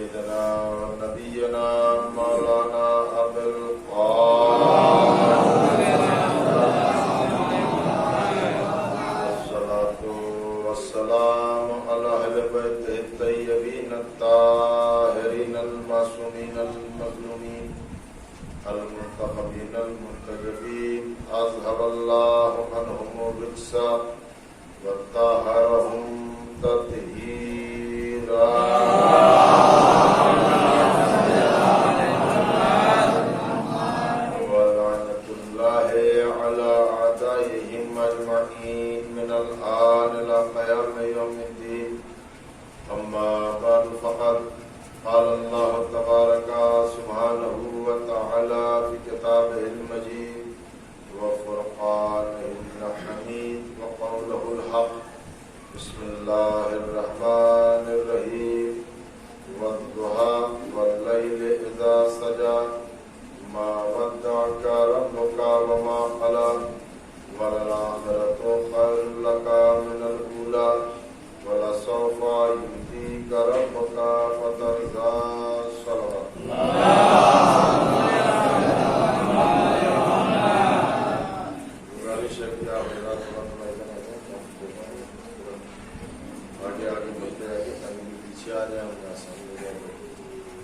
سيدنا ونبينا مولانا أبي القاسم والصلاة والسلام على أهل بيته الطيبين الطاهرين المعصومين المظلومين المنتخبين المنتجبين أذهب الله عنهم الرجس وطهرهم تطهيرا ولعنة الله على أعدائهم أجمعين من الآن إلى قيام يوم الدين. أما بعد فقد قال الله تبارك سبحانه وتعالى في كتابه المجيد وفرقانه الحميد وقوله الحق. بسم الله الرحمن الرحيم والضحى والليل إذا سجى ما ودعك ربك وما قلى وللآخرة خير لك من الأولى ولسوف يؤتيك ربك فترضى. صلوات آگے آگے بڑھتے رہے تاکہ پیچھے آ جائیں ان کا سامنے جائیں گے.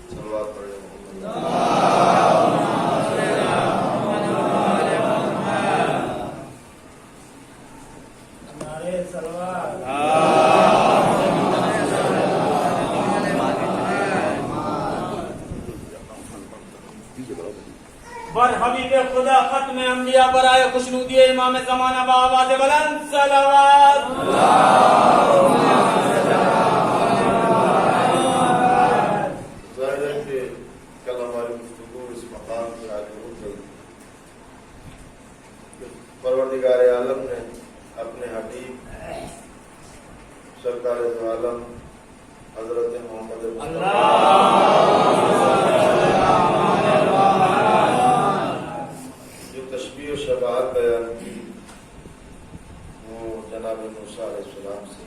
صلوات پڑھیں بر حبیب خدا ختم انبیاء برائے خوشنودی امام زمانہ بآواز بلند صلوات. ظاہر ہے کہ کل ہماری گفتگو اس مقام سے آگے ہو گئی. پروردگار عالم نے اپنے حبیب سرکار دو عالم حضرت محمد جو تشبیہ و شباہت بیان کی وہ جناب موسیٰ علیہ السلام سے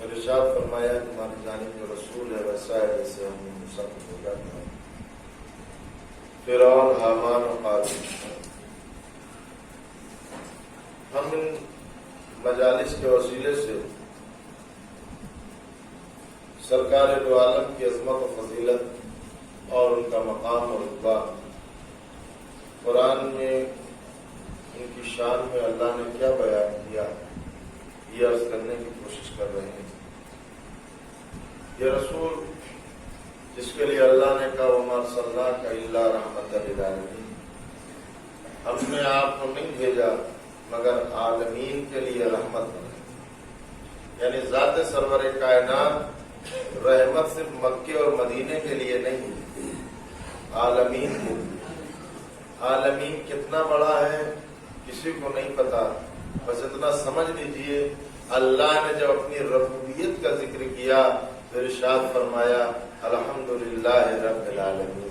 ارشاد فرمایا کہ ہماری جانب جو رسول ہے ویسا ہے جیسے ہم نے موسیٰ کو بھیجا تھا. فرعون حامان و قارون. ہم ان مجالس کے وسیلے سے سرکار دو عالم کی عظمت و فضیلت اور ان کا مقام و رتبہ قرآن میں ان کی شان میں اللہ نے کیا بیان کیا یہ عرض کرنے کی کوشش کر رہے ہیں. یہ رسول جس کے لیے اللہ نے کہا وَمَا أَرْسَلْنَاكَ إِلَّا رَحْمَةً لِلْعَالَمِينَ، ہم نے آپ کو نہیں بھیجا مگر عالمین کے لیے رحمت ہے. یعنی ذات سرور کائنات رحمت صرف مکے اور مدینے کے لیے نہیں، عالمین کے لیے. عالمین کتنا بڑا ہے کسی کو نہیں پتا، بس اتنا سمجھ لیجئے اللہ نے جب اپنی ربوبیت کا ذکر کیا تو ارشاد فرمایا الحمدللہ رب العالمین.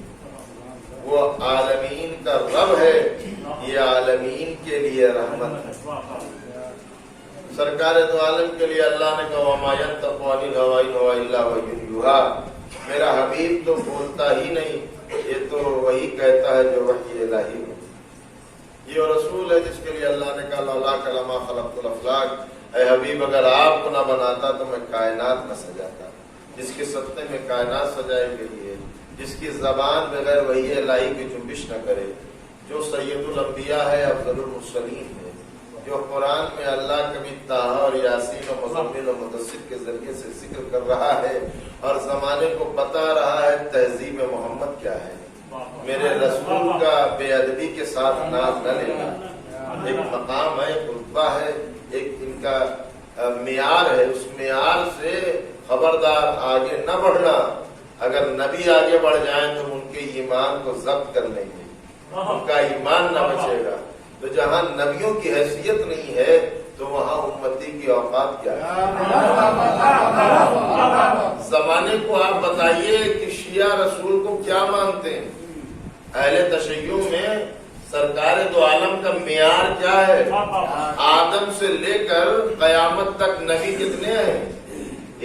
وہ عالمین کا رب ہے، یہ عالمین کے لیے رحمت ہے. سرکار دو عالم کے لیے اللہ نے کہا وَمَا يَنطِقُ عَنِ الْهَوَىٰ إِنْ هُوَ إِلَّا وَحْيٌ يُوحَىٰ. میرا حبیب تو بولتا ہی نہیں، یہ تو وہی کہتا ہے جو وحی الہی ہو. یہ رسول ہے جس کے لیے اللہ نے کہا لولاک لما خلقت الافلاک. اے حبیب اگر آپ کو نہ بناتا تو میں کائنات نہ سجاتا. جس کے صدقے میں کائنات سجائی گئی ہے، جس کی زبان بغیر وحی الہی کی جنبش نہ کرے، جو سید الانبیاء ہے، افضل المرسلین ہے، جو قرآن میں اللہ کبھی طٰہٰ اور یاسین و مزمل و مدثر کے ذریعے سے ذکر کر رہا ہے اور زمانے کو بتا رہا ہے تہذیب محمد کیا ہے. میرے رسول کا بے ادبی کے ساتھ نام نہ لینا. ایک مقام ہے، ایک رتبہ ہے، ایک ان کا معیار ہے. اس معیار سے خبردار آگے نہ بڑھنا. اگر نبی آگے بڑھ جائیں تو ان کے ایمان کو ضبط کر لیں گے، ان کا ایمان نہ بچے گا. تو جہاں نبیوں کی حیثیت نہیں ہے تو وہاں امتی کی اوقات کیا ہے؟ زمانے کو آپ بتائیے کہ شیعہ رسول کو کیا مانتے ہیں. اہل تشیع میں سرکار دو عالم کا معیار کیا ہے؟ آدم سے لے کر قیامت تک نبی کتنے ہیں؟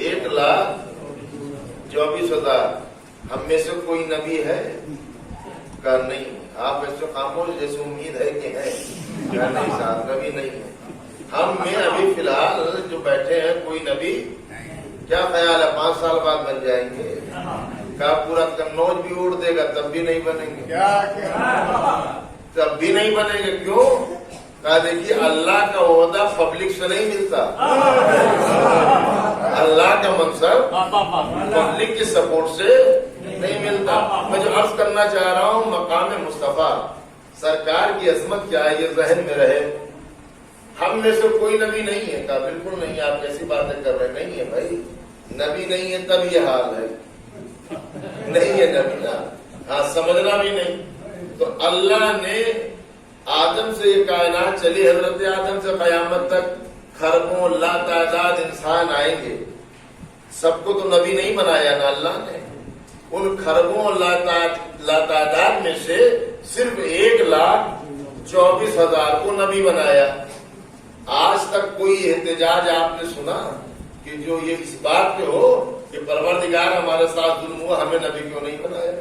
1,24,000. ہم میں سے کوئی نبی ہے؟ کہا نہیں. آپ ایسے خاموش جیسے امید ہے کہ ہے. کہا نہیں صاحب نبی نہیں ہے. ہم میں ابھی فی الحال جو بیٹھے ہیں کوئی نبی؟ کیا خیال ہے 5 سال بعد بن جائیں گے؟ کہا پورا کنوج بھی اڑ دے گا تب بھی نہیں بنیں گے. تب بھی نہیں بنیں گے. کیوں؟ کہا دیکھیے اللہ کا عہدہ پبلک سے نہیں ملتا. اللہ کا منصب پبلک کے سپورٹ سے نہیں ملتا. میں جو عرض کرنا چاہ رہا ہوں مقام مصطفیٰ سرکار کی عظمت کیا ہے یہ ذہن میں رہے. ہم میں سے کوئی نبی نہیں ہے. کہا بالکل نہیں. آپ کیسی باتیں کر رہے؟ نہیں ہے بھائی. نبی نہیں ہے تب یہ حال ہے. نہیں ہے نبی نا. ہاں سمجھنا بھی نہیں. تو اللہ نے آدم سے یہ کائنات چلی. حضرت آدم سے قیامت تک خربوں لا تعداد انسان آئیں گے. سب کو تو نبی نہیں بنایا نا اللہ نے. ان خربوں لا تعداد میں سے صرف 1,24,000 کو نبی بنایا. آج تک کوئی احتجاج آپ نے سنا کہ جو یہ اس بات پہ ہو کہ پروردگار ہمارے ساتھ ظلم ہوا ہمیں نبی کیوں نہیں بنایا؟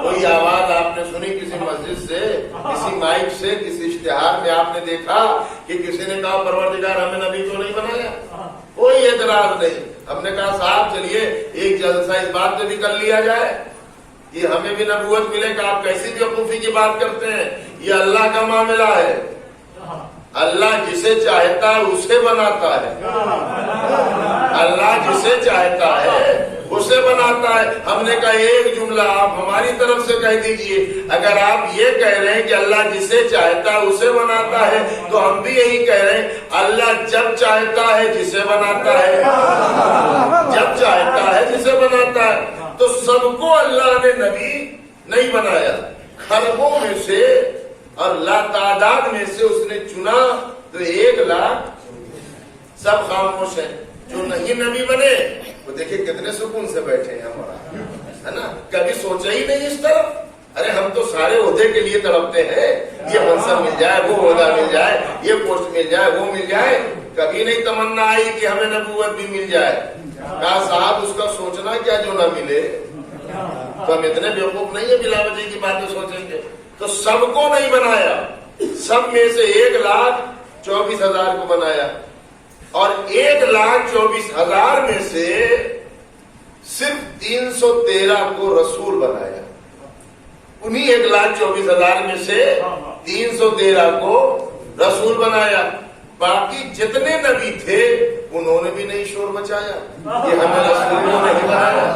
کوئی آواز آپ نے سنی کسی مسجد سے, کسی مائک سے, کسی اشتہار میں آپ نے دیکھا کہ کسی نے کہا پروردگار ہمیں نبی کیوں نہیں بنایا؟ کوئی اعتراض نہیں. ہم نے کہا صاحب چلیے ایک جلسہ اس بات پہ بھی کر لیا جائے کہ ہمیں بھی نبوت ملے. کہ آپ کیسی بیوقوفی کی بات کرتے ہیں؟ یہ اللہ کا معاملہ ہے. اللہ جسے چاہتا ہے اسے بناتا ہے. اللہ جسے چاہتا ہے اسے بناتا ہے. ہم نے کہا ایک جملہ آپ ہماری طرف سے کہہ دیجئے. اگر آپ یہ کہہ رہے ہیں کہ اللہ جسے چاہتا ہے اسے بناتا ہے تو ہم بھی یہی کہہ رہے ہیں اللہ جب چاہتا ہے جسے بناتا ہے. جب چاہتا ہے جسے بناتا ہے. تو سب کو اللہ نے نبی نہیں بنایا. خربوں میں سے اور لا تعداد میں سے اس نے چنا تو 1,00,000 سب خاموش ہیں. جو نہیں نبی بنے وہ دیکھیں کتنے سکون سے بیٹھے ہیں ہمارا, ہے نا. کبھی سوچا ہی نہیں اس طرف. ارے ہم تو سارے عہدے کے لیے تڑپتے ہیں. یہ منصب مل جائے, وہ عہدہ مل جائے, یہ پوسٹ مل جائے, وہ مل جائے. کبھی نہیں تمنا آئی کہ ہمیں نبوت بھی مل جائے. کہا صاحب اس کا سوچنا کیا جو نہ ملے. تو ہم اتنے بیوقوف نہیں ہیں بلا وجہ کی باتیں سوچیں گے. تو سب کو نہیں بنایا. سب میں سے 1,24,000 کو بنایا. اور 1,24,000 میں سے صرف 313 کو رسول بنایا. انہی 1,24,000 میں سے 313 کو رسول بنایا. باقی جتنے نبی تھے انہوں نے بھی نہیں شور مچایا کہ ہمیں رسول کو نہیں بنایا.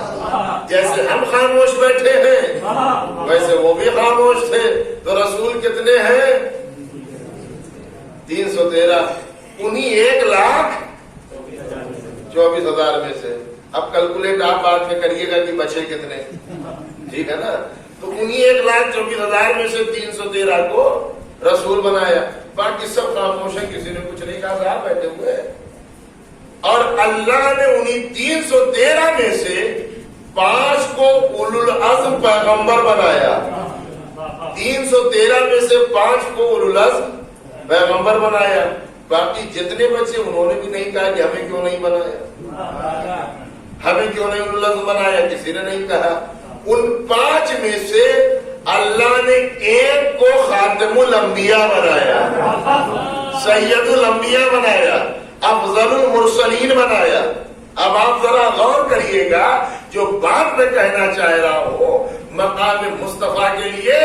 جیسے ہم خاموش بیٹھے ہیں ویسے وہ بھی خاموش تھے. تو رسول کتنے ہیں؟ 313. انہی 1,24,000 میں سے. اب کیلکولیٹ آپ بعد میں کریے گا کہ بچے کتنے. ٹھیک ہے نا. تو انہی 1,24,000 میں سے 313 کو رسول بنایا. باقی سب خاموش ہیں, کسی نے کچھ نہیں کہا. صاحب بیٹھے ہوئے. اور اللہ نے انہی 313 میں سے 5 کو اولو العزم پیغمبر بنایا. 313 میں سے 5 کو اولو العزم پیغمبر بنایا. باقی جتنے بچے انہوں نے بھی نہیں کہا کہ ہمیں کیوں نہیں بنایا, ہمیں کیوں نہیں اولو العزم بنایا. کسی نے نہیں کہا. ان 5 میں سے اللہ نے ایک کو خاتم الانبیاء بنایا, سید الانبیاء بنایا, افضل المرسلین بنایا. اب آپ ذرا غور کریے گا جو بات میں کہنا چاہ رہا ہوں مقام مصطفیٰ کے لیے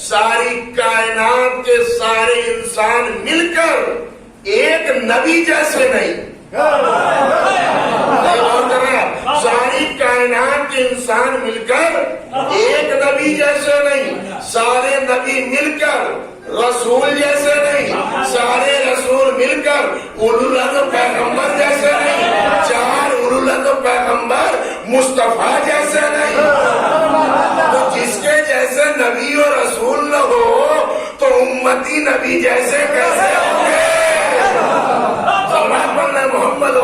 ساری کائنات کے سارے انسان مل کر ایک نبی جیسے نہیں. غور کرنا, ساری کائنات کے انسان مل کر ایک نبی جیسے نہیں. سارے نبی مل کر رسول جیسے نہیں. سارے رسول مل کر اولو العزم پیغمبر جیسے نہیں. 4 اولو العزم پیغمبر مصطفیٰ جیسے نہیں. تو جس کے جیسے نبی اور رسول نہ ہو تو امتی نبی جیسے کیسے ہوں گے. محمد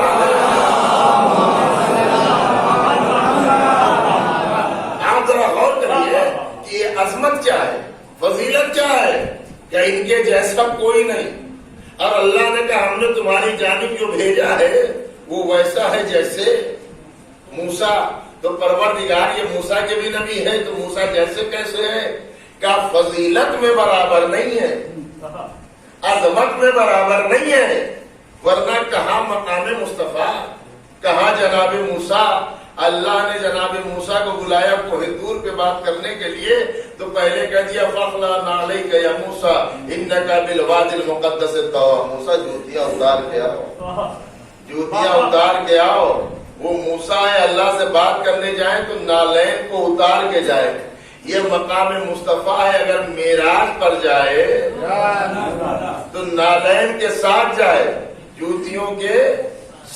آپ ذرا غور کریے کہ یہ عظمت کیا ہے, فضیلت کیا ہے کہ ان کے جیسا کوئی نہیں. اور اللہ نے کہا ہم نے تمہاری جانب جو بھیجا ہے وہ ویسا ہے جیسے موسیٰ. تو پروردگار یہ موسیٰ کے بھی نبی ہے تو موسیٰ جیسے کیسے ہے؟ کا فضیلت میں برابر نہیں ہے، عظمت میں برابر نہیں ہے، ورنہ کہاں مقام مصطفیٰ، کہاں جناب موسیٰ۔ اللہ نے جناب موسیٰ کو بلایا کوہ طور پہ بات کرنے کے لیے تو پہلے کہہ دیا فَاخْلَعْنَ عَلَيْكَ يَا مُوسَىٰ إِنَّكَ بِالْوَادِ الْمُقَدَّسِ طُوَىٰ۔ موسیٰ جوتیاں اتار کے آؤ، جوتیاں اتار کے آؤ۔ وہ موسیٰ ہے، اللہ سے بات کرنے جائیں تو نالین کو اتار کے جائیں۔ یہ مقام مصطفیٰ ہے، اگر معراج پر جائے تو نالین کے ساتھ جائے، جوتیوں کے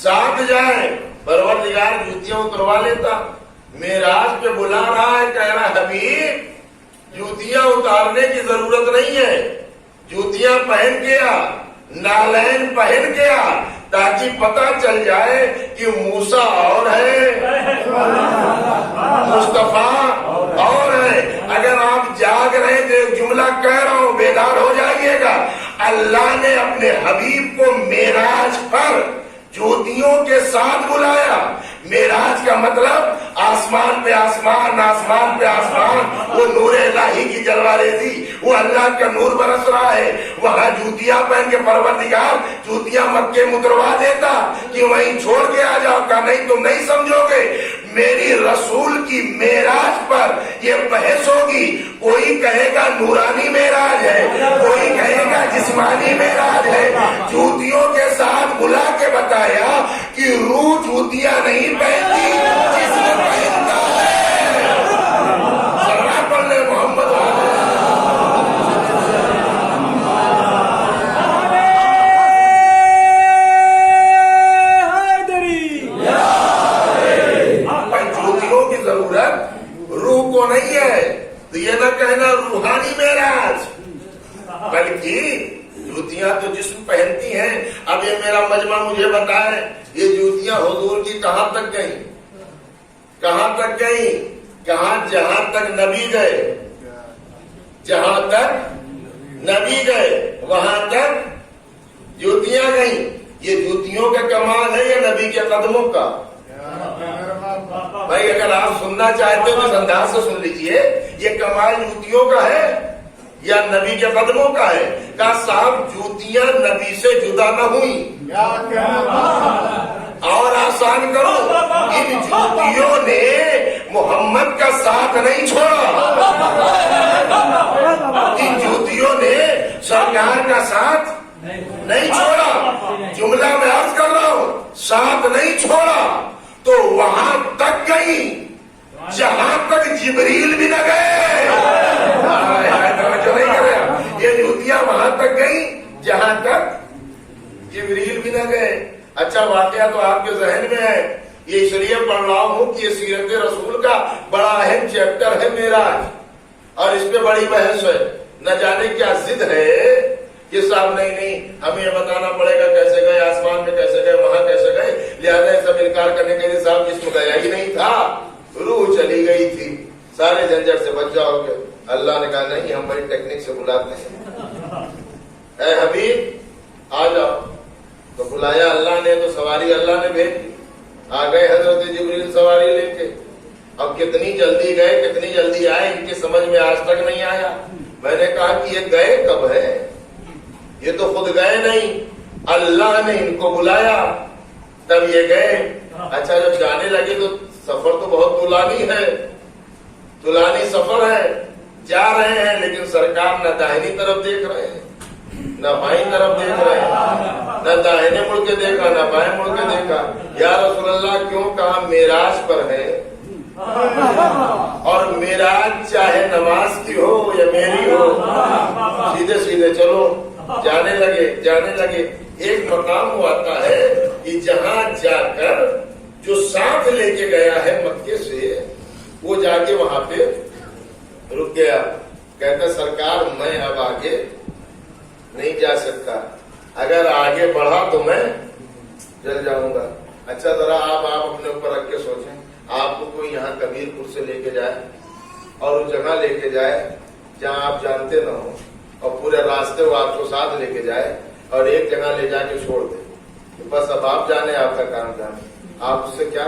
ساتھ جائے۔ پروردگار جوتیاں اتروا لیتا، معراج پہ بلا رہا ہے، کہہ رہا حبیب جوتیاں اتارنے کی ضرورت نہیں ہے، جوتیاں پہن کے آ، نالین پہن کے آ، تاکہ پتہ چل جائے کہ موسیٰ اور ہے، مصطفیٰ اور ہے۔ اگر آپ جاگ رہے تو ایک جملہ کہہ رہا ہوں، بیدار ہو جائیے گا۔ اللہ نے اپنے حبیب کو معراج پر جوتیوں کے ساتھ بلایا۔ معراج کا مطلب آسمان پہ آسمان، آسمان پہ آسمان، وہ نور الہی کی جلوہ ریزی، وہ اللہ کا نور برس رہا ہے۔ وہاں جوتیاں پہن کے پروردگار جوتیاں مکے میں اتروا دیتا کہ وہیں چھوڑ کے آ جاؤ کا، نہیں تم نہیں سمجھو گے۔ میری رسول کی معراج پر یہ بحث ہوگی، کوئی کہے گا نورانی معراج ہے، کوئی کہے گا جسمانی معراج ہے۔ جوتیوں کے ساتھ بلا کے بتایا کہ روح جوتیاں نہیں پہنتی، جسم پہنتا ہے۔ ذرا پڑھ لے محمد روح کو نہیں ہے، تو یہ نہ کہنا روحانی معراج، بلکہ جوتیاں تو جسم پہنتی ہیں۔ اب یہ میرا مجمع مجھے بتائے یہ جوتیاں حضور کی کہاں تک گئیں؟ کہاں تک گئیں؟ کہاں؟ جہاں تک نبی گئے، جہاں تک نبی گئے وہاں تک جوتیاں گئیں۔ یہ جوتیوں کا کمال ہے یا نبی کے قدموں کا؟ بھائی اگر آپ سننا چاہتے ہو تو انداز سے سن لیجئے، یہ کمال جوتیوں کا ہے یا نبی کے قدموں کا ہے؟ کہا صاحب جوتیاں نبی سے جدا نہ ہوئی، اور آسان کرو، ان جوتیوں نے محمد کا ساتھ نہیں چھوڑا، ان جوتیوں نے سرکار کا ساتھ نہیں چھوڑا۔ جملہ میں عرض کر رہا ہوں، ساتھ نہیں چھوڑا تو وہاں تک گئی جہاں تک جبریل بھی نہ گئے۔ توجہ نہیں کر رہے؟ یہ جوتیاں وہاں تک گئی جہاں تک جبریل بھی نہ گئے۔ اچھا واقعہ تو آپ کے ذہن میں ہے، یہ اس لیے پڑھ رہا ہوں کہ یہ سیرت رسول کا بڑا اہم چیپٹر ہے معراج، اور اس پہ بڑی بحث ہے، نہ جانے کیا ضد ہے کہ صاحب نہیں ہمیں یہ بتانا پڑے گا کیسے گئے، آسمان میں کیسے گئے، وہاں کیسے گئے، لہٰذا یہ سب انکار کرنے کے لیے صاحب جسم گیا ہی نہیں تھا، روح چلی گئی تھی، سارے جھنجھٹ سے بچ جاؤ گے۔ اللہ نے کہا نہیں، ہم بڑی ٹیکنیک سے بلاتے ہیں، اے حبیب آ جاؤ۔ تو بلایا اللہ نے، تو سواری اللہ نے بھیج دی، آ گئے حضرت جبریل سواری لے کے۔ اب کتنی جلدی گئے کتنی جلدی آئے ان کی سمجھ میں آج تک نہیں آیا۔ میں نے کہا کہ یہ گئے کب ہے؟ یہ تو خود گئے نہیں، اللہ نے ان کو بلایا تب یہ گئے۔ اچھا جب جانے لگے تو سفر تو بہت طولانی ہے، طولانی سفر ہے، جا رہے ہیں لیکن سرکار نہ داہنی طرف دیکھ رہے ہیں نہ بائیں طرف دیکھ رہے ہیں، نہ داہنے مڑ کے دیکھا نہ بائیں مڑ کے دیکھا۔ یا رسول اللہ کیوں؟ کہا معراج پر ہے، اور معراج چاہے نماز کی ہو یا میری ہو، سیدھے سیدھے چلو۔ جانے لگے ایک مقام وہ آتا ہے کہ جہاں جا کر جو ساتھ لے کے گیا ہے مکے سے، وہ جا کے وہاں پہ رک گیا، کہتا سرکار میں اب آگے نہیں جا سکتا، اگر آگے بڑھا تو میں جل جاؤں گا۔ اچھا ذرا آپ اپنے اوپر رکھ کے سوچیں، آپ کو کوئی یہاں کبیر پور سے لے کے جائے اور اس جگہ لے کے جائے جہاں آپ جانتے نہ ہو، اور پورے راستے وہ آپ کو ساتھ لے کے جائے اور ایک جگہ لے جا کے چھوڑ دے، بس اب آپ جانے، آپ کا کام جانے، آپ اس سے کیا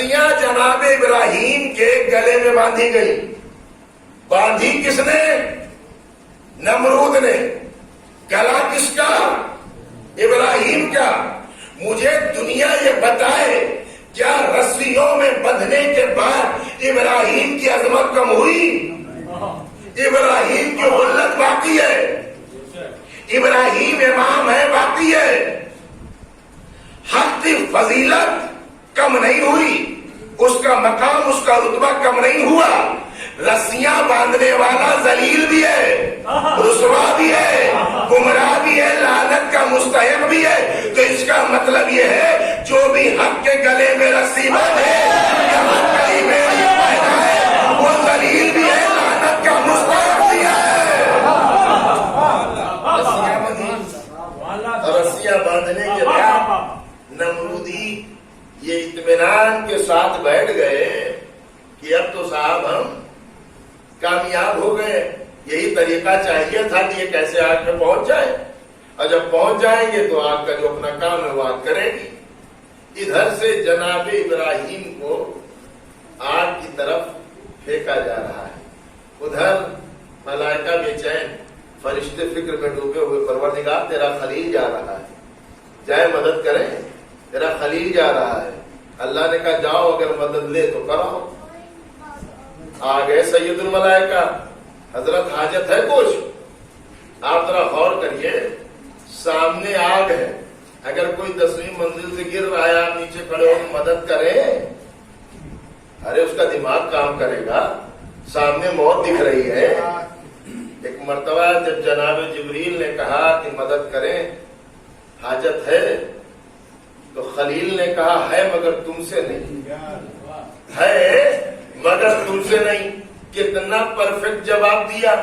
رسیاں جناب ابراہیم کے گلے میں باندھی گئی. باندھی کس نے؟ نمرود نے. گلا کس کا؟ ابراہیم کا. مجھے دنیا یہ بتائے کیا رسیوں میں بندھنے کے بعد ابراہیم کی عظمت کم ہوئی؟ ابراہیم کی علت باقی ہے. ابراہیم امام ہے، باقی ہے. حق کی فضیلت کم نہیں ہوئی، اس کا مقام، اس کا رتبہ کم نہیں ہوا. رسیاں باندھنے والا ذلیل بھی ہے، رسوا بھی ہے، گمراہ بھی ہے، لعنت کا مستحق بھی ہے. تو اس کا مطلب یہ ہے جو بھی حق کے گلے میں رسی باندھے یہاں کہیں میری پیدا ہے، وہ ذلیل بھی ہے، لعنت کا مستحق بھی ہے. رسیاں باندھنے کے بعد نمرودی یہ اطمینان کے ساتھ بیٹھ گئے کہ اب تو صاحب ہم کامیاب ہو گئے. یہی طریقہ چاہیے تھا کہ یہ کیسے آگ میں پہنچ جائے، اور جب پہنچ جائیں گے تو آگ کا جو اپنا کام ہے وہ آگ کرے گی. ادھر سے جناب ابراہیم کو آگ کی طرف پھینکا جا رہا ہے. ادھر ملائکہ بے چین، فرشتے فکر میں ڈوبے ہوئے، پروردگار تیرا خلیل جا رہا ہے، جائے مدد کریں، تیرا خلیل جا رہا ہے. اللہ نے کہا جاؤ، اگر مدد لے تو کراؤ. آ گئے سید الملائکہ. حضرت حاجت ہے کچھ؟ آپ ذرا غور کریے، سامنے آگ ہے، اگر کوئی 10ویں منزل سے گر رہا ہے، آپ نیچے کھڑے ہو مدد کریں؟ ارے اس کا دماغ کام کرے گا. سامنے موت دکھ رہی ہے. ایک مرتبہ جب جناب جبریل نے کہا کہ مدد کریں، حاجت ہے، تو خلیل نے کہا ہے مگر تم سے نہیں، ہے مگر تم سے نہیں. کتنا پرفیکٹ جواب دیا،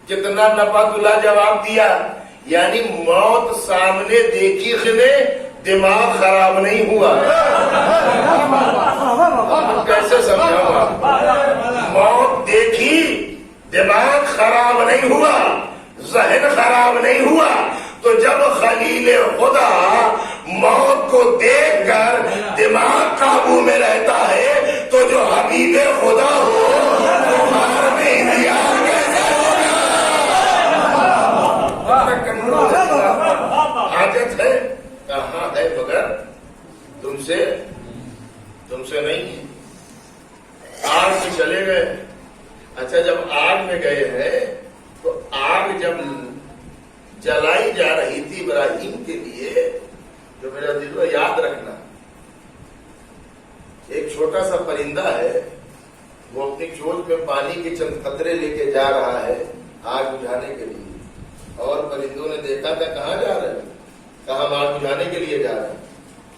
کتنا نپاتلا جواب دیا. یعنی موت سامنے دیکھی خنے، دماغ خراب نہیں ہوا. کیسے سمجھاؤں آپ؟ موت دیکھی، دماغ خراب نہیں ہوا، ذہن خراب نہیں ہوا. تو جب خلیل خدا موت کو دیکھ کر دماغ قابو میں رہتا ہے تو جو حبیب خدا ہو تمہار میں انتظار کیسے ہوگا؟ حاجت ہے، کہاں ہے مگر تم سے نہیں ہے. آگ سے چلے گئے. اچھا جب آگ میں گئے ہیں تو آگ جب جلائی جا رہی تھی ابراہیم کے لیے، جو میرا دل کو یاد رکھنا، ایک چھوٹا سا پرندہ ہے، وہ اپنی چونچ میں پانی کے چند قطرے لے کے جا رہا ہے آگ بجھانے کے لیے. اور پرندوں نے دیکھا تھا کہاں جا رہے ہیں، کہاں ہم آگ بجھانے کے لیے جا رہے ہیں.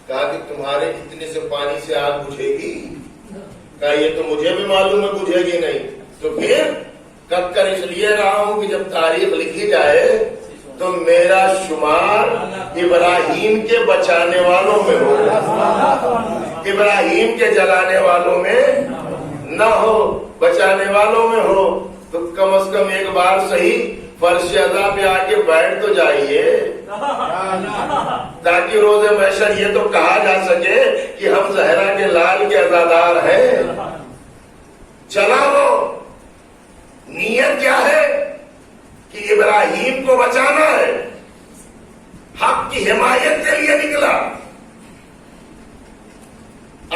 کہا کہ تمہارے اتنے سے پانی سے آگ بجھے گی؟ کہا یہ تو مجھے بھی معلوم ہے بجھے گی نہیں. تو پھر کب کر اس لیے رہا ہوں کہ جب تاریخ لکھی جائے تو میرا شمار ابراہیم کے بچانے والوں میں ہو، ابراہیم کے جلانے والوں میں نہ ہو، بچانے والوں میں ہو. تو کم از کم ایک بار صحیح فرش ادا پہ آ کے بیٹھ تو جائیے، تاکہ روز محشر یہ تو کہا جا سکے کہ ہم زہرا کے لال کے عزادار ہیں. چلا وہ نیت کیا ہے کہ ابراہیم کو بچانا ہے، حق کی حمایت کے لیے نکلا.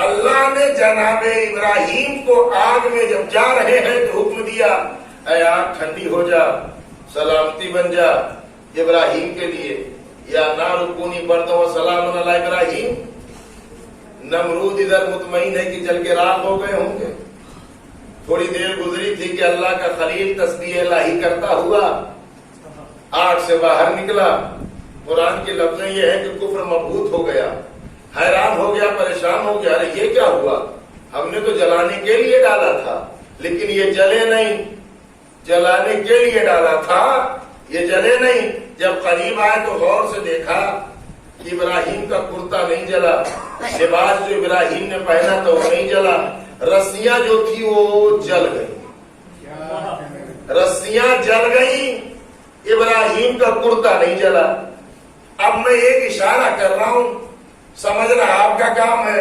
اللہ نے جناب ابراہیم کو آگ میں جب جا رہے ہیں تو حکم دیا، اے آگ ٹھنڈی ہو جا، سلامتی بن جا ابراہیم کے لیے. یا نار کونی بردوں و سلام علی ابراہیم. نمرود ادھر مطمئن ہے کہ جل کے راغ ہو گئے ہوں گے. تھوڑی دیر گزری تھی کہ اللہ کا خلیل تسبیح الہی کرتا ہوا آگ سے باہر نکلا. قرآن کے لفظ یہ ہے کہ کفر مبہوت ہو گیا، حیران ہو گیا، پریشان ہو گیا. ارے یہ کیا ہوا؟ ہم نے تو جلانے کے لیے ڈالا تھا، لیکن یہ جلے نہیں. جلانے کے لیے ڈالا تھا، یہ جلے نہیں. جب قریب آئے تو غور سے دیکھا کہ ابراہیم کا کرتا نہیں جلا، لباس جو ابراہیم نے پہنا تھا وہ نہیں جلا. رسیاں جو تھی وہ جل گئی، رسیاں جل گئی، ابراہیم کا کرتا نہیں جلا. اب میں ایک اشارہ کر رہا ہوں، سمجھنا آپ کا کام ہے.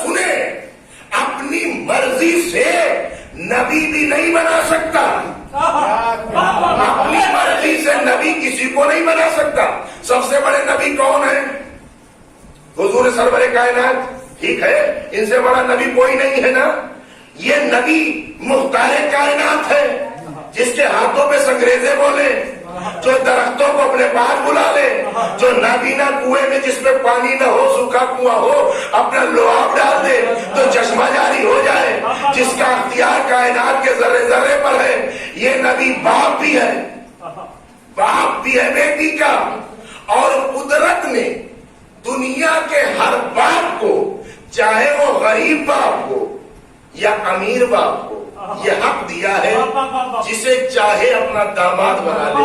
سنے، اپنی مرضی سے نبی بھی نہیں بنا سکتا، اپنی مرضی سے نبی کسی کو نہیں بنا سکتا۔ سب سے بڑے نبی کون ہیں؟ حضور سرور کائنات، ٹھیک ہے، ان سے بڑا نبی کوئی نہیں ہے نا۔ یہ نبی مختار کائنات ہے، جس کے ہاتھوں پہ سنگریزے بولے، جو درختوں کو اپنے پاس بلا لے، جو نابینا کنویں میں جس پہ پانی نہ ہو، سوکھا کنواں ہو، اپنا لعاب ڈال دے تو چشمہ جاری ہو جائے، جس کا اختیار کائنات کے ذرے ذرے پر ہے۔ یہ نبی باپ بھی ہے، باپ بھی ہے بیٹی کا، اور قدرت نے دنیا کے ہر باپ کو، چاہے وہ غریب باپ ہو یا امیر باپ ہو، یہ حق دیا ہے جسے چاہے اپنا داماد بنا لے۔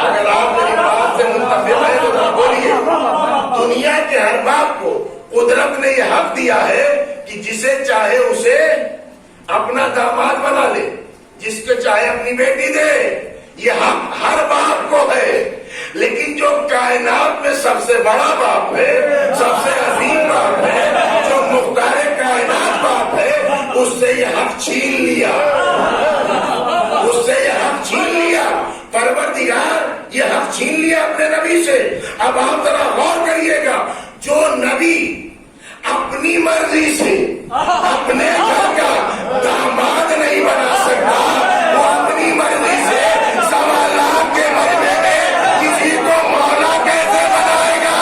اگر آپ میری بات سے متفق ہیں تو ذرا بولیے۔ دنیا کے ہر باپ کو قدرت نے یہ حق دیا ہے کہ جسے چاہے اسے اپنا داماد بنا لے، جس کو چاہے اپنی بیٹی دے، یہ حق ہر باپ کو ہے۔ لیکن جو کائنات میں سب سے بڑا باپ ہے، سب سے عظیم باپ ہے، جو مختار کائنات باپ ہے، اس سے یہ حق چھین لیا، اس سے یہ حق چھین لیا۔ پروردگار یہ حق چھین لیا اپنے نبی سے۔ اب آپ ذرا غور کریے گا، جو نبی اپنی مرضی سے اپنے گھر کا داماد نہیں بنا سکتا، وہ اپنی مرضی سے سوالات کے مجمع میں کسی کو مولا کیسے بنائے گا؟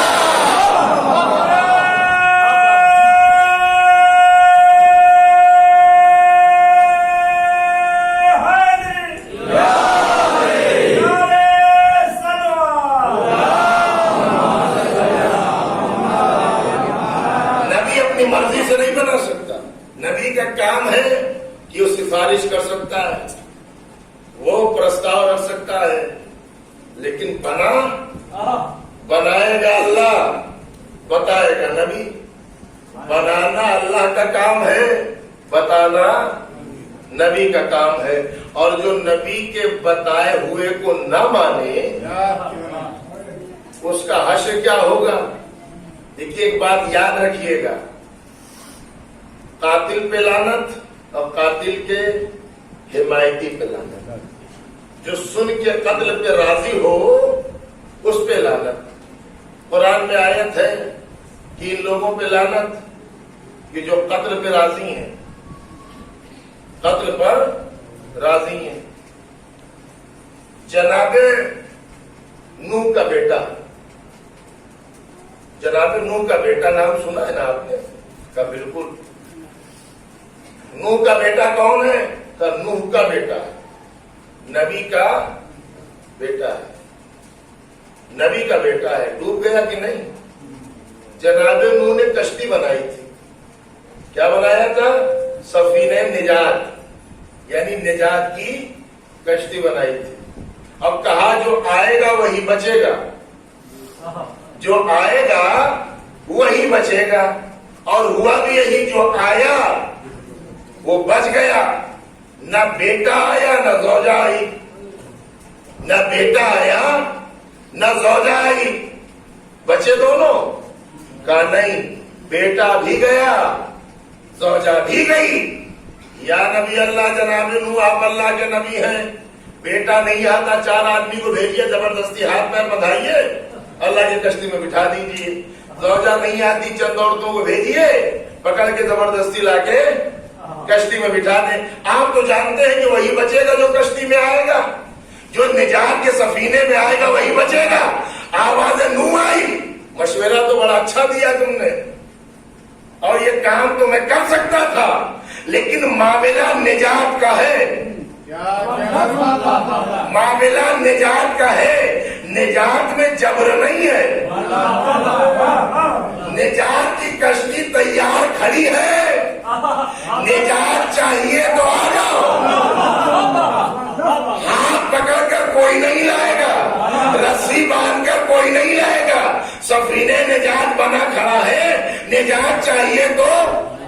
نبی اپنی مرضی سے نہیں بنا سکتا۔ نبی کا کام ہے کہ وہ سفارش کر سکتا ہے، وہ پرستاؤ رکھ سکتا ہے، لیکن بنائے گا اللہ، بتائے گا نبی۔ بنانا اللہ کا کام ہے، بتانا نبی کا کام ہے۔ اور جو نبی کے بتائے ہوئے کو نہ مانے، اس کا حشر کیا ہوگا؟ دیکھیے، ایک بات یاد رکھیے گا، قاتل پہ لعنت اور قاتل کے حمایتی پہ لعنت۔ جو سن کے قتل پہ راضی ہو اس پہ لعنت۔ قرآن میں آیت ہے کہ ان لوگوں پہ لعنت کہ جو قتل پہ راضی ہیں، قتل پر راضی ہیں۔ جناب نوح کا بیٹا، جناب نوح کا بیٹا نام سنا ہے نا آپ نے؟ کہا بالکل۔ نوح کا بیٹا کون ہے؟ کہا نوح کا بیٹا ہے، نبی کا بیٹا ہے، نبی کا بیٹا ہے۔ ڈوب گیا کہ نہیں؟ جناب نوح نے کشتی بنائی تھی۔ کیا بنایا تھا؟ سفینہ نجات، یعنی نجات کی کشتی بنائی تھی۔ اب کہا جو آئے گا وہی بچے گا، جو آئے گا وہی بچے گا، اور ہوا بھی یہی، جو آیا وہ بچ گیا۔ نہ بیٹا آیا نہ زوجہ آئی، نہ بیٹا آیا نہ زوجہ آئی، بچے دونوں؟ کہا نہیں، بیٹا بھی گیا زوجہ بھی گئی۔ یا نبی اللہ جناب نوح، آپ اللہ کے نبی ہیں، بیٹا نہیں آتا، 4 آدمی کو بھیجیے، زبردستی ہاتھ پیر بندھائیے، اللہ کی کشتی میں بٹھا دیجیے۔ زوجہ نہیں آتی، چند عورتوں کو بھیجیے، پکڑ کے زبردستی لا کے کشتی میں بٹھا دیں۔ آپ تو جانتے ہیں کہ وہی بچے گا جو کشتی میں آئے گا، جو نجات کے سفینے میں آئے گا وہی بچے گا۔ آواز نوح آئی، مشورہ تو بڑا اچھا دیا تم نے، اور یہ کام تو میں کر سکتا تھا، لیکن معاملہ نجات کا ہے، معاملہ نجات کا ہے، نجات میں جبر نہیں ہے۔ نجات کی کشتی تیار کھڑی ہے، نجات چاہیے تو آ جاؤ۔ ہاتھ پکڑ کر کوئی نہیں لائے گا، رسی باندھ کر کوئی نہیں لائے گا، سفینہ نجات بنا کھڑا ہے، نجات چاہیے تو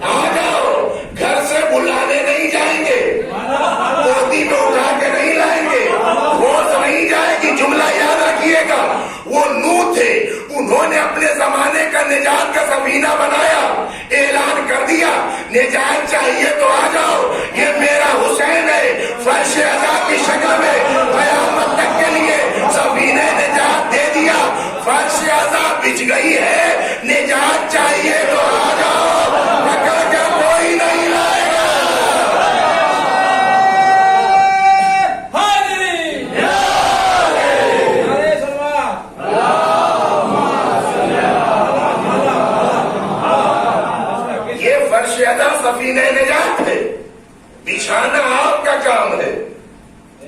آ جاؤ۔ گھر سے بلانے نہیں جائیں گے، گودی میں اٹھا کے نہیں لائیں گے، ہوش نہیں جائے گی۔ جملہ یاد رکھیے گا، وہ نوح تھے، انہوں نے اپنے زمانے کا نجات کا سفینہ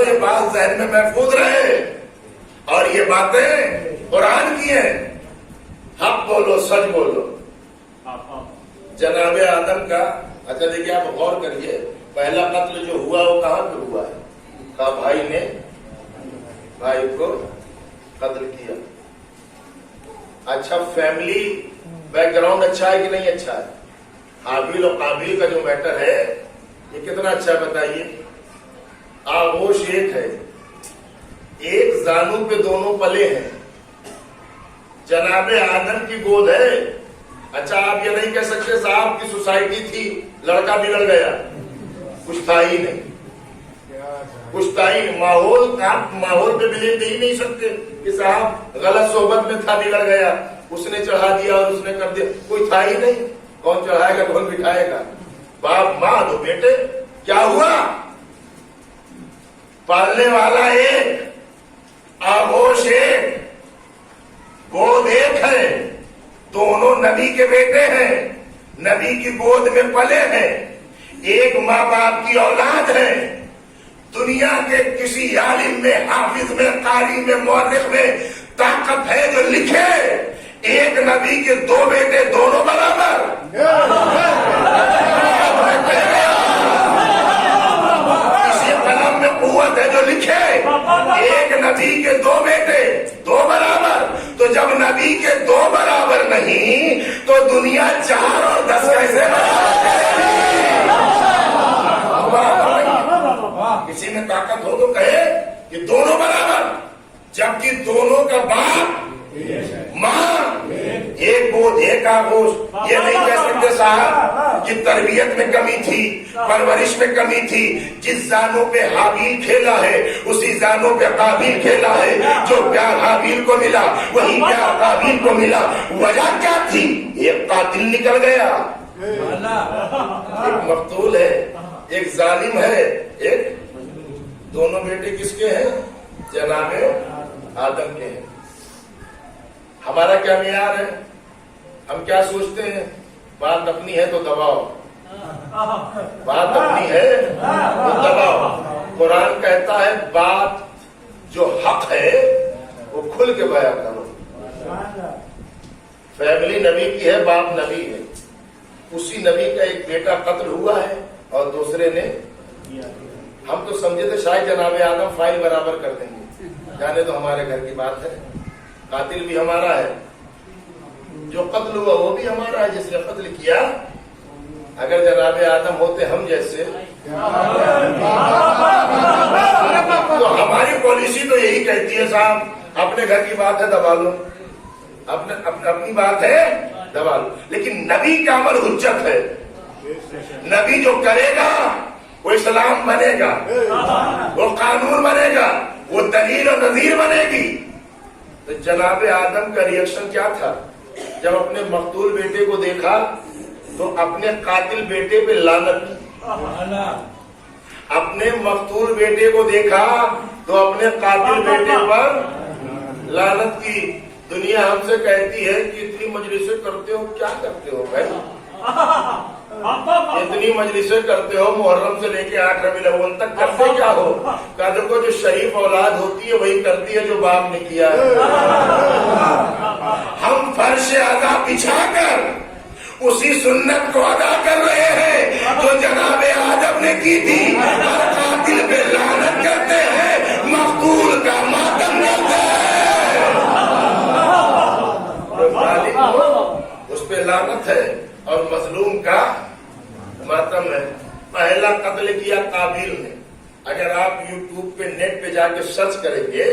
تو یہ بات ذہن میں محفوظ رہے، اور یہ باتیں قرآن کی ہیں، حق بولو، سچ بولو۔ جناب آدم کا، اچھا دیکھیے آپ غور کریے، پہلا قتل جو ہوا وہ کہاں پہ ہوا ہے؟ کہا بھائی نے بھائی کو قتل کیا۔ اچھا فیملی بیک گراؤنڈ اچھا ہے کہ نہیں اچھا ہے؟ حابیل اور قابیل کا جو میٹر ہے یہ کتنا اچھا ہے بتائیے۔ آغوش ایک ہے، ایک زانو پہ دونوں پلے ہیں، جناب آدم کی گود ہے۔ اچھا آپ یہ نہیں کہہ سکتے صاحب کی سوسائٹی تھی لڑکا بگڑ گیا، کچھ تھا ہی نہیں، کچھ تھا ہی نہیں۔ ماحول، آپ ماحول پہ بلیو دے ہی نہیں سکتے کہ صاحب غلط صحبت میں تھا بگڑ گیا، اس نے چڑھا دیا اور اس نے کر دیا، کوئی تھا ہی نہیں۔ کون چڑھائے گا کون بٹھائے گا؟ باپ ماں دو بیٹے، کیا ہوا؟ پالنے والا ایک، آغوش ایک، گود ایک ہے، دونوں نبی کے بیٹے ہیں، نبی کی گود میں پلے ہیں، ایک ماں باپ کی اولاد ہے۔ دنیا کے کسی عالم میں، حافظ میں، قاری میں، مورخ میں طاقت ہے جو لکھے ایک نبی کے دو بیٹے دونوں برابر؟ کسی قلم میں قوت ہے جو لکھے ایک نبی کے دو بیٹے دو برابر؟ تو جب نبی کے دو برابر نہیں تو دنیا 4 اور 10 کیسے برابر؟ کسی میں طاقت ہو تو کہے کہ دونوں برابر، جبکہ دونوں کا باپ ماں ایک گود ایک آغوش۔ یہ نہیں کہہ سکتے صاحب کہ تربیت میں کمی تھی، پرورش میں کمی تھی۔ جس زانوں پہ حابیل کھیلا ہے اسی زانوں پہ قابیل کھیلا ہے، جو پیار حابیل کو ملا وہی پیار قابیل کو ملا۔ وجہ کیا تھی؟ ایک قاتل نکل گیا، ایک مقتول ہے، ایک ظالم ہے، ایک۔ دونوں بیٹے کس کے ہیں؟ جناب آدم کے ہیں۔ ہمارا کیا معیار ہے؟ ہم کیا سوچتے ہیں؟ بات اپنی ہے تو دباؤ، بات اپنی ہے تو دباؤ۔ قرآن کہتا ہے بات جو حق ہے وہ کھل کے بیان کرو۔ فیملی نبی کی ہے، باپ نبی ہے، اسی نبی کا ایک بیٹا قتل ہوا ہے اور دوسرے نے، ہم تو سمجھے تھے شاید جناب آدم فائل برابر کر دیں گے، جانے تو ہمارے گھر کی بات ہے، قاتل بھی ہمارا ہے، جو قتل ہوا وہ بھی ہمارا ہے جس نے قتل کیا۔ اگر جناب آدم ہوتے ہم جیسے تو ہماری پالیسی تو یہی کہتی ہے صاحب اپنے گھر کی بات ہے دبا لو، اپنی بات ہے دبا لو۔ لیکن نبی کا عمل حجت ہے، نبی جو کرے گا وہ اسلام بنے گا، وہ قانون بنے گا، وہ دلیل و نظیر بنے گی۔ تو جناب آدم کا ریئیکشن کیا تھا؟ جب اپنے مقتول بیٹے کو دیکھا تو اپنے قاتل بیٹے پہ لعنت کی، اپنے مقتول بیٹے کو دیکھا تو اپنے قاتل بیٹے پر لعنت کی۔ دنیا ہم سے کہتی ہے کہ اتنی مجلسیں کرتے ہو، کیا کرتے ہو بھائی؟ اتنی مجلسیں کرتے ہو، محرم سے لے کے 8 ربیع الاول تک کرتے کیا ہو؟ کہا کو جو شریف اولاد ہوتی ہے وہی کرتی ہے جو باپ نے کیا ہے۔ ہم فرش ادا بچھا کر اسی سنت کو ادا کر رہے ہیں جو جناب آدم نے کی تھی۔ ہر قاتل پہ لعنت کرتے ہیں، مقتول کا ماتم کرتے ہیں، اس پہ لعنت ہے اور مظلوم کا ماتم ہے۔ پہلا قتل کیا قابیل نے۔ اگر آپ یوٹیوب پہ نیٹ پہ جا کے سرچ کریں گے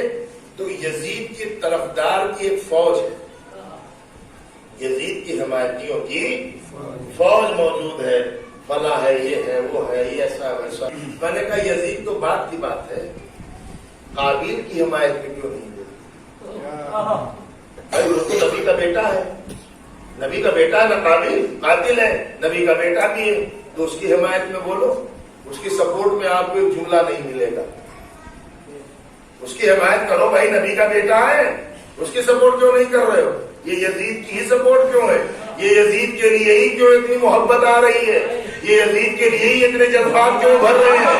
تو یزید کی طرفدار کی ایک فوج ہے، یزید کی حمایتیوں کی فوج موجود ہے، فلاں ہے، یہ ہے، وہ ہے، یہ ایسا ویسا۔ میں نے کہا یزید تو بات کی بات ہے، قابیل کی حمایت میں کیوں نہیں بھائی؟ وہ تو نبی کا بیٹا ہے، نبی کا بیٹا ہے نا، قابیل قاتل ہے، نبی کا بیٹا بھی ہے، تو اس کی حمایت میں بولو، اس کی سپورٹ میں آپ کو ایک جملہ نہیں ملے گا۔ اس کی حمایت کرو بھائی، نبی کا بیٹا ہے، اس کی سپورٹ کیوں نہیں کر رہے ہو؟ یہ یزید کی ہی سپورٹ کیوں ہے؟ یہ یزید کے لیے ہی کیوں اتنی محبت آ رہی ہے؟ یہ یزید کے لیے ہی اتنے جذبات کیوں بھر رہے ہیں؟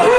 2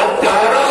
18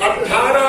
18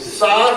7